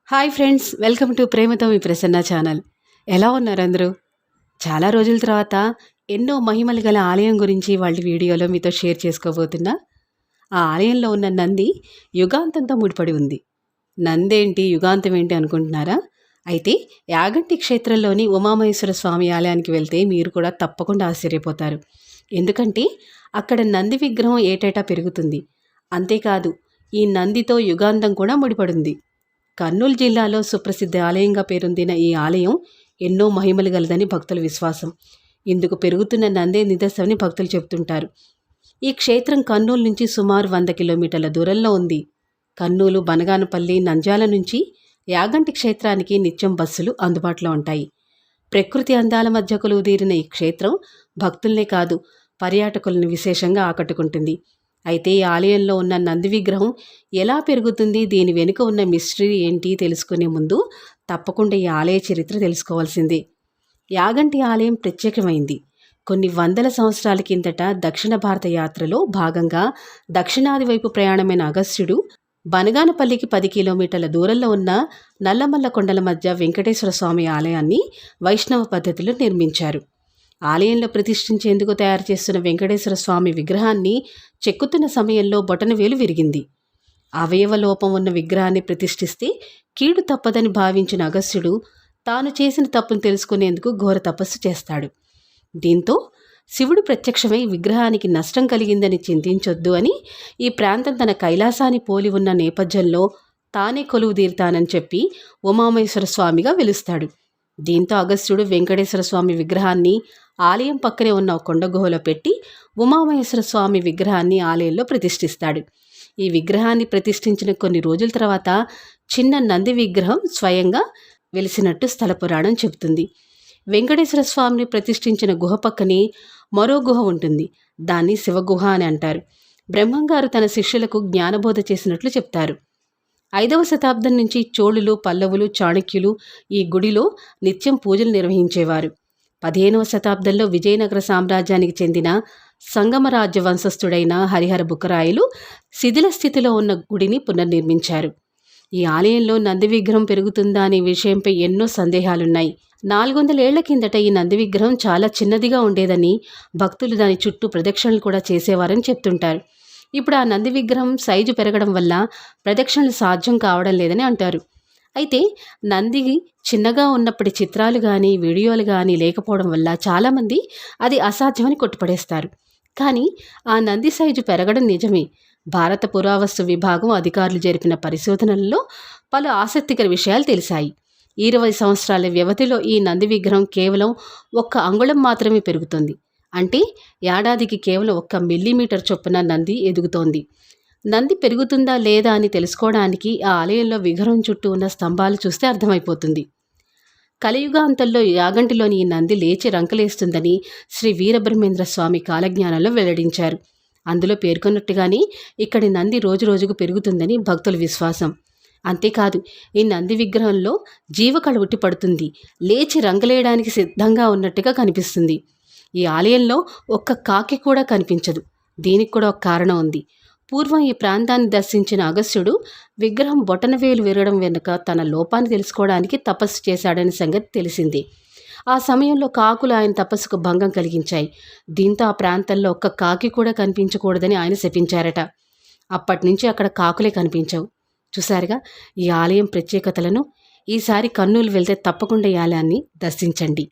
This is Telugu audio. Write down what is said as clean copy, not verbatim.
హాయ్ ఫ్రెండ్స్, వెల్కమ్ టు ప్రేమతో మీ ప్రసన్న ఛానల్. ఎలా ఉన్నారు అందరూ? చాలా రోజుల తర్వాత ఎన్నో మహిమలు గల ఆలయం గురించి వాళ్ళ వీడియోలో మీతో షేర్ చేసుకోబోతున్నా. ఆ ఆలయంలో ఉన్న నంది యుగాంతంతో ముడిపడి ఉంది. నందేంటి యుగాంతం ఏంటి అనుకుంటున్నారా? అయితే యాగంటి క్షేత్రంలోని ఉమామహేశ్వర స్వామి ఆలయానికి వెళ్తే మీరు కూడా తప్పకుండా ఆశ్చర్యపోతారు. ఎందుకంటే అక్కడ నంది విగ్రహం ఏటేటా పెరుగుతుంది. అంతేకాదు, ఈ నందితో యుగాంతం కూడా ముడిపడింది. కర్నూలు జిల్లాలో సుప్రసిద్ధ ఆలయంగా పేరొందిన ఈ ఆలయం ఎన్నో మహిమలు గలదని భక్తుల విశ్వాసం. ఇందుకు పెరుగుతున్న నందే నిదర్శనని భక్తులు చెబుతుంటారు. ఈ క్షేత్రం కర్నూలు నుంచి సుమారు 100 కిలోమీటర్ల దూరంలో ఉంది. కర్నూలు, బనగానపల్లి, నంద్యాల నుంచి యాగంటి క్షేత్రానికి నిత్యం బస్సులు అందుబాటులో ఉంటాయి. ప్రకృతి అందాల మధ్య కొలువుదీరిన ఈ క్షేత్రం భక్తుల్నే కాదు, పర్యాటకులను విశేషంగా ఆకట్టుకుంటుంది. అయితే ఈ ఆలయంలో ఉన్న నంది విగ్రహం ఎలా పెరుగుతుంది, దీని వెనుక ఉన్న మిస్టరీ ఏంటి తెలుసుకునే ముందు తప్పకుండా ఈ ఆలయ చరిత్ర తెలుసుకోవాల్సిందే. యాగంటి ఆలయం ప్రత్యేకమైంది. కొన్ని వందల సంవత్సరాల కిందట దక్షిణ భారత యాత్రలో భాగంగా దక్షిణాది వైపు ప్రయాణమైన అగస్త్యుడు బనగానపల్లికి 10 కిలోమీటర్ల దూరంలో ఉన్న నల్లమల్ల కొండల మధ్య వెంకటేశ్వర స్వామి ఆలయాన్ని వైష్ణవ పద్ధతిలో నిర్మించారు. ఆలయంలో ప్రతిష్ఠించేందుకు తయారు చేస్తున్న వెంకటేశ్వర స్వామి విగ్రహాన్ని చెక్కుతున్న సమయంలో బొటనవేలు విరిగింది. అవయవ లోపం ఉన్న విగ్రహాన్ని ప్రతిష్ఠిస్తే కీడు తప్పదని భావించిన అగస్త్యుడు తాను చేసిన తప్పును తెలుసుకునేందుకు ఘోర తపస్సు చేస్తాడు. దీంతో శివుడు ప్రత్యక్షమై విగ్రహానికి నష్టం కలిగిందని చింతించొద్దు అని, ఈ ప్రాంతం తన కైలాసాన్ని పోలి ఉన్న నేపథ్యంలో తానే కొలువు తీరుతానని చెప్పి ఉమామహేశ్వర స్వామిగా వెలుస్తాడు. దీంతో అగస్త్యుడు వెంకటేశ్వర స్వామి విగ్రహాన్ని ఆలయం పక్కనే ఉన్న కొండ గుహలో పెట్టి ఉమామహేశ్వర స్వామి విగ్రహాన్ని ఆలయంలో ప్రతిష్ఠిస్తాడు. ఈ విగ్రహాన్ని ప్రతిష్ఠించిన కొన్ని రోజుల తర్వాత చిన్న నంది విగ్రహం స్వయంగా వెలిసినట్టు స్థల పురాణం చెబుతుంది. వెంకటేశ్వర స్వామిని ప్రతిష్ఠించిన గుహ పక్కనే మరో గుహ ఉంటుంది. దాన్ని శివగుహ అని అంటారు. బ్రహ్మంగారు తన శిష్యులకు జ్ఞానబోధ చేసినట్లు చెప్తారు. 5వ శతాబ్దం నుంచి చోళులు, పల్లవులు, చాణక్యులు ఈ గుడిలో నిత్యం పూజలు నిర్వహించేవారు. 15వ శతాబ్దంలో విజయనగర సామ్రాజ్యానికి చెందిన సంగమరాజ్య వంశస్థుడైన హరిహర బుక్కరాయలు శిథిల స్థితిలో ఉన్న గుడిని పునర్నిర్మించారు. ఈ ఆలయంలో నంది విగ్రహం పెరుగుతుందా అనే విషయంపై ఎన్నో సందేహాలున్నాయి. 400 ఏళ్ల కిందట ఈ నంది విగ్రహం చాలా చిన్నదిగా ఉండేదని, భక్తులు దాని చుట్టూ ప్రదక్షిణలు కూడా చేసేవారని చెప్తుంటారు. ఇప్పుడు ఆ నంది విగ్రహం సైజు పెరగడం వల్ల ప్రదక్షిణలు సాధ్యం కావడం లేదని అంటారు. అయితే నంది చిన్నగా ఉన్నప్పటి చిత్రాలు కానీ, వీడియోలు కానీ లేకపోవడం వల్ల చాలామంది అది అసాధ్యమని కొట్టుపడేస్తారు. కానీ ఆ నంది సైజు పెరగడం నిజమే. భారత పురావస్తు విభాగం అధికారులు జరిపిన పరిశోధనల్లో పలు ఆసక్తికర విషయాలు తెలిసాయి. 20 సంవత్సరాల వ్యవధిలో ఈ నంది విగ్రహం కేవలం 1 అంగుళం మాత్రమే పెరుగుతుంది. అంటే ఏడాదికి కేవలం 1 మిల్లీమీటర్ చొప్పున నంది ఎదుగుతోంది. నంది పెరుగుతుందా లేదా అని తెలుసుకోవడానికి ఆ ఆలయంలో విగ్రహం చుట్టూ ఉన్న స్తంభాలు చూస్తే అర్థమైపోతుంది. కలియుగాంతంలో యాగంటిలోని ఈ నంది లేచి రంకలేస్తుందని శ్రీ వీరబ్రహ్మేంద్ర స్వామి కాలజ్ఞానంలో వెల్లడించారు. అందులో పేర్కొన్నట్టుగానే ఇక్కడి నంది రోజురోజుకు పెరుగుతుందని భక్తుల విశ్వాసం. అంతేకాదు, ఈ నంది విగ్రహంలో జీవకళ ఉట్టిపడుతుంది, లేచి రంగలేయడానికి సిద్ధంగా ఉన్నట్టుగా కనిపిస్తుంది. ఈ ఆలయంలో ఒక్క కాకి కూడా కనిపించదు. దీనికి కూడా ఒక కారణం ఉంది. పూర్వం ఈ ప్రాంతాన్ని దర్శించిన అగస్త్యుడు విగ్రహం బొటనవేలు విరగడం వెనుక తన లోపాన్ని తెలుసుకోవడానికి తపస్సు చేశాడనే సంగతి తెలిసింది. ఆ సమయంలో కాకులు ఆయన తపస్సుకు భంగం కలిగించాయి. దీంతో ఆ ప్రాంతంలో ఒక్క కాకి కూడా కనిపించకూడదని ఆయన శపించారట. అప్పటి నుంచి అక్కడ కాకులే కనిపించవు. చూశారుగా ఈ ఆలయం ప్రత్యేకతలను. ఈసారి కర్నూలు వెళ్తే తప్పకుండా ఈ ఆలయాన్ని దర్శించండి.